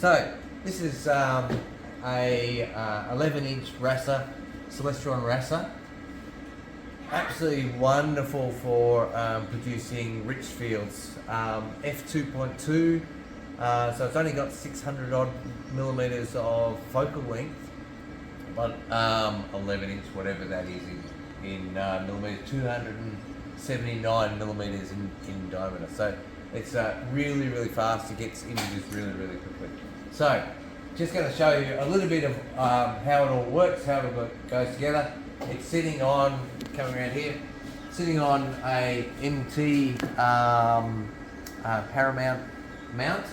So this is a 11-inch RASA, Celestron RASA. Absolutely wonderful for producing rich fields. F2.2, so it's only got 600 odd millimeters of focal length, but 11-inch, whatever that is in millimeters, 279 millimeters in diameter. So it's really, really fast. It gets images really, really quickly. So just going to show you a little bit of how it all works, how it all goes together. It's sitting on, coming around here, sitting on a MT Paramount mount.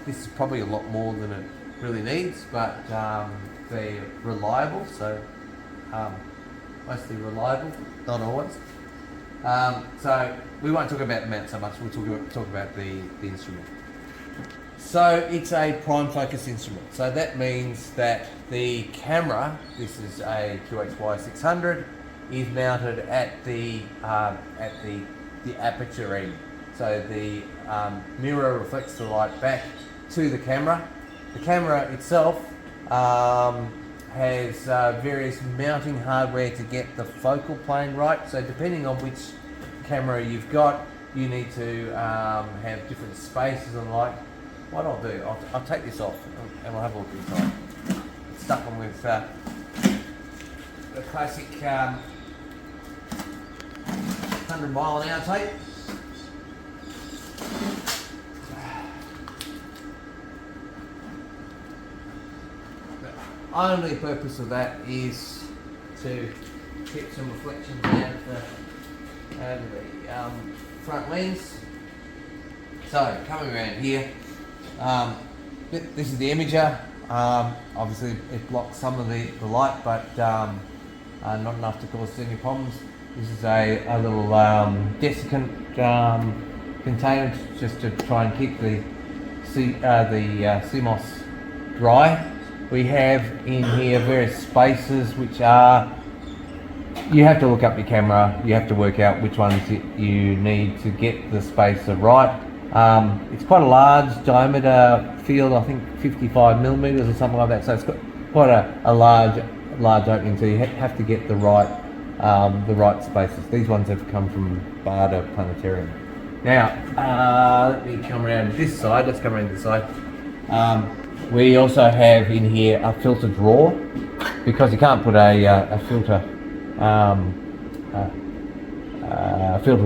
This is probably a lot more than it really needs, but they're reliable, so mostly reliable, not always. So we won't talk about the mount so much, we'll talk about the instrument. So it's a prime focus instrument. So that means that the camera, this is a QHY600, is mounted at the aperture end. So the mirror reflects the light back to the camera. The camera itself has various mounting hardware to get the focal plane right. So depending on which camera you've got, you need to have different spaces and like. What I'll do, I'll take this off and we'll have a look inside. Stuck on with the classic 100 mile an hour tape. The only purpose of that is to keep some reflections out of the front lens. So coming around here, this is the imager. Obviously it blocks some of the light, but not enough to cause any problems. This is a little desiccant container just to try and keep the CMOS dry. We have in here various spaces which are, you have to look up your camera, you have to work out which ones you need to get the spacer right. It's quite a large diameter field, I think 55 millimeters or something like that, so it's got quite a large opening, so you have to get the right spaces. These ones have come from Barda Planetarium. Now, let me come around this side, let's come around this side. We also have in here a filter drawer, because you can't put a filter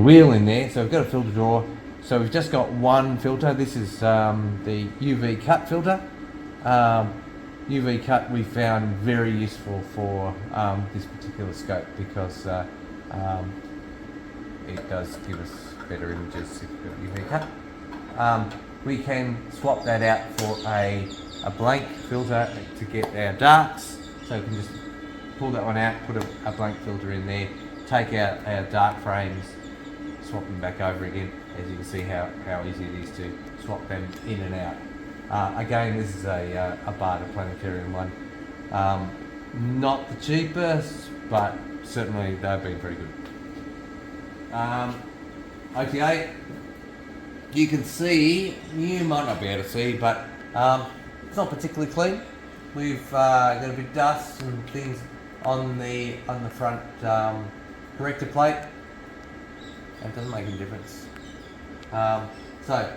wheel in there, so we've got a filter drawer. So we've just got one filter. This is the UV cut filter. UV cut we found very useful for this particular scope because it does give us better images if we've got UV cut. We can swap that out for a blank filter to get our darks. So we can just pull that one out, put a blank filter in there, take out our dark frames, swap them back over again. As you can see how easy it is to swap them in and out. Again, this is a Barda Planetarium one. Not the cheapest, but certainly they've been pretty good. OTA, you can see, you might not be able to see, but it's not particularly clean. We've got a bit of dust and things on the front corrector plate. It doesn't make any difference. So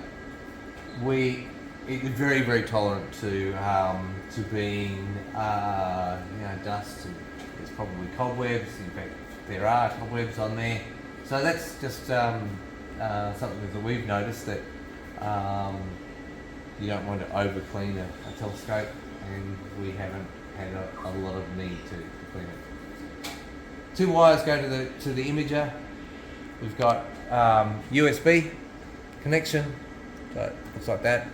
it is very, very tolerant to being dust, and there's probably cobwebs. In fact, there are cobwebs on there. So that's just something that we've noticed, that you don't want to over clean a telescope, and we haven't had a lot of need to clean it. Two wires go to the imager. We've got USB connection, so it looks like that.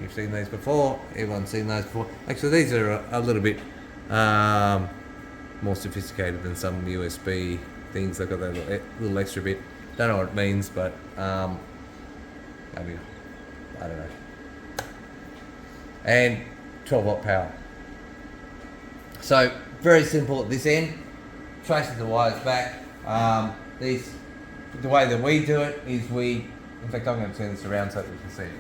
You've seen these before, everyone's seen those before. Actually, these are a little bit more sophisticated than some USB things. They've got that little extra bit. Don't know what it means, but maybe, I don't know. And 12 volt power. So very simple at this end. Tracing the wires back. The way that we do it is in fact I'm going to turn this around so that we can see it.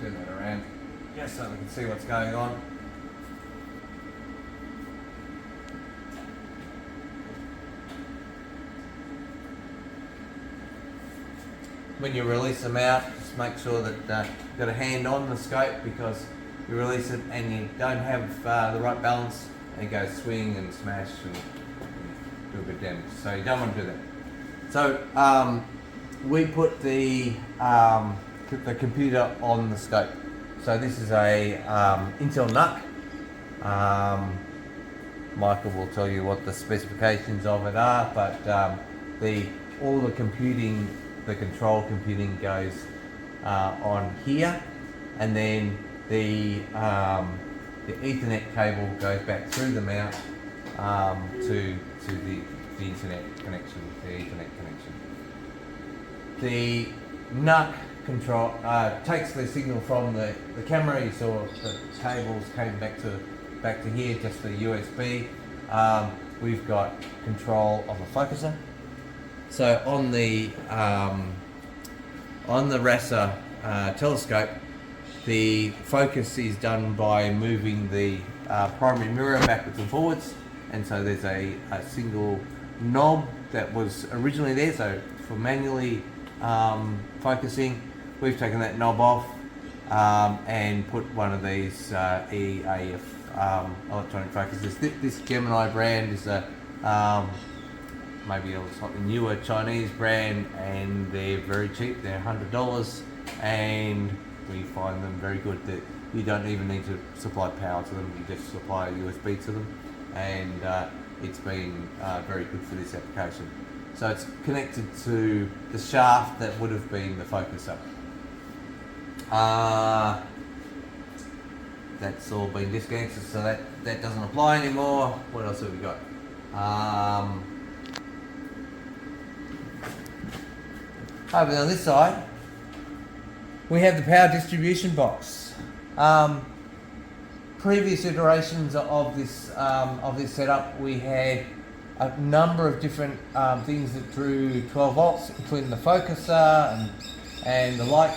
turn that around just so we can see what's going on. When you release them out, just make sure that you've got a hand on the scope, because you release it and you don't have the right balance and it goes swing and smash and do a bit of damage. So you don't want to do that. So we put the computer on the scope. So this is a Intel NUC. Michael will tell you what the specifications of it are, but all the computing, the control computing goes on here, and then the Ethernet cable goes back through the mount to the internet connection, the Ethernet connection. The NUC control takes the signal from the camera. You saw the cables came back to here just for USB. We've got control of a focuser. So on the RASA telescope, the focus is done by moving the primary mirror backwards and forwards, and so there's a single knob that was originally there, so for manually focusing. We've taken that knob off and put one of these EAF electronic focusers. This Gemini brand is a maybe a slightly newer Chinese brand, and they're very cheap. They're $100, and we find them very good. That you don't even need to supply power to them, you just supply a USB to them, and it's been very good for this application. So it's connected to the shaft that would have been the focuser. That's all been disconnected, so that doesn't apply anymore. What else have we got? Over on this side, we have the power distribution box. Previous iterations of this setup, we had a number of different things that drew 12 volts, including the focuser and the light.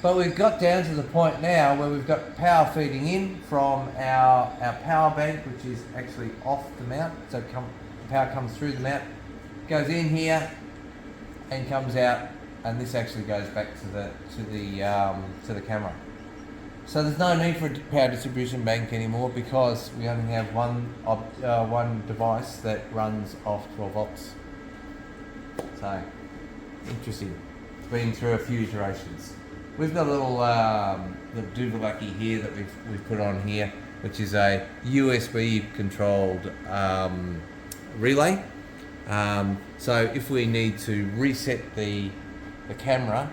But we've got down to the point now where we've got power feeding in from our power bank, which is actually off the mount. So power comes through the mount, goes in here, and comes out, and this actually goes back to the camera. So there's no need for a power distribution bank anymore, because we only have one device that runs off 12 volts. So interesting. It's been through a few iterations. We've got a little doovalaki here that we've put on here, which is a USB controlled relay. So if we need to reset the camera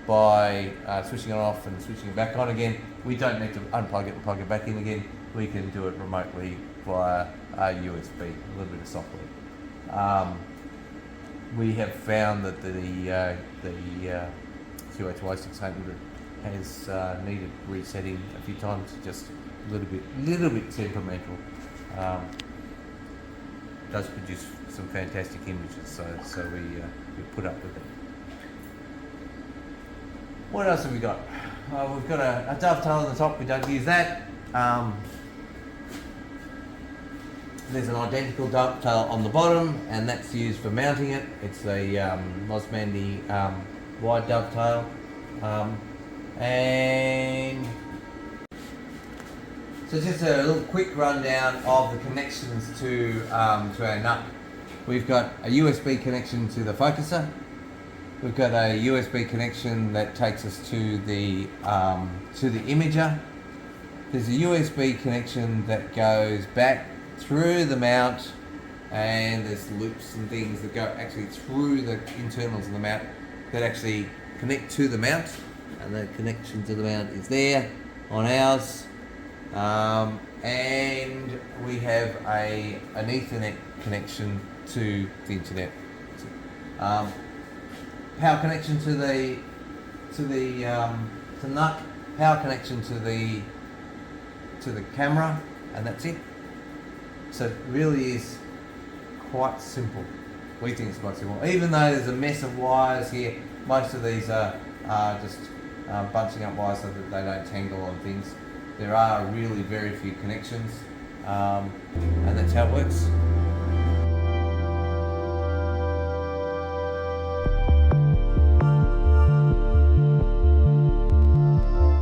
by switching it off and switching it back on again, we don't need to unplug it and plug it back in again. We can do it remotely via USB, a little bit of software. We have found that the QHY600 has needed resetting a few times, just a little bit temperamental. Does produce some fantastic images, so we put up with it. What else have we got? We've got a dovetail on the top. We don't use that. There's an identical dovetail on the bottom, and that's used for mounting it. It's a Mosmandy wide dovetail, and so just a little quick rundown of the connections to our NUC. We've got a USB connection to the focuser. We've got a USB connection that takes us to the imager. There's a USB connection that goes back through the mount, and there's loops and things that go actually through the internals of the mount that actually connect to the mount, and the connection to the mount is there on ours. And we have an Ethernet connection to the internet. Power connection to the NUC, power connection to the camera, and that's it. So it really is quite simple. We think it's quite simple. Even though there's a mess of wires here, most of these are just bunching up wires so that they don't tangle on things. There are really very few connections, and that's how it works.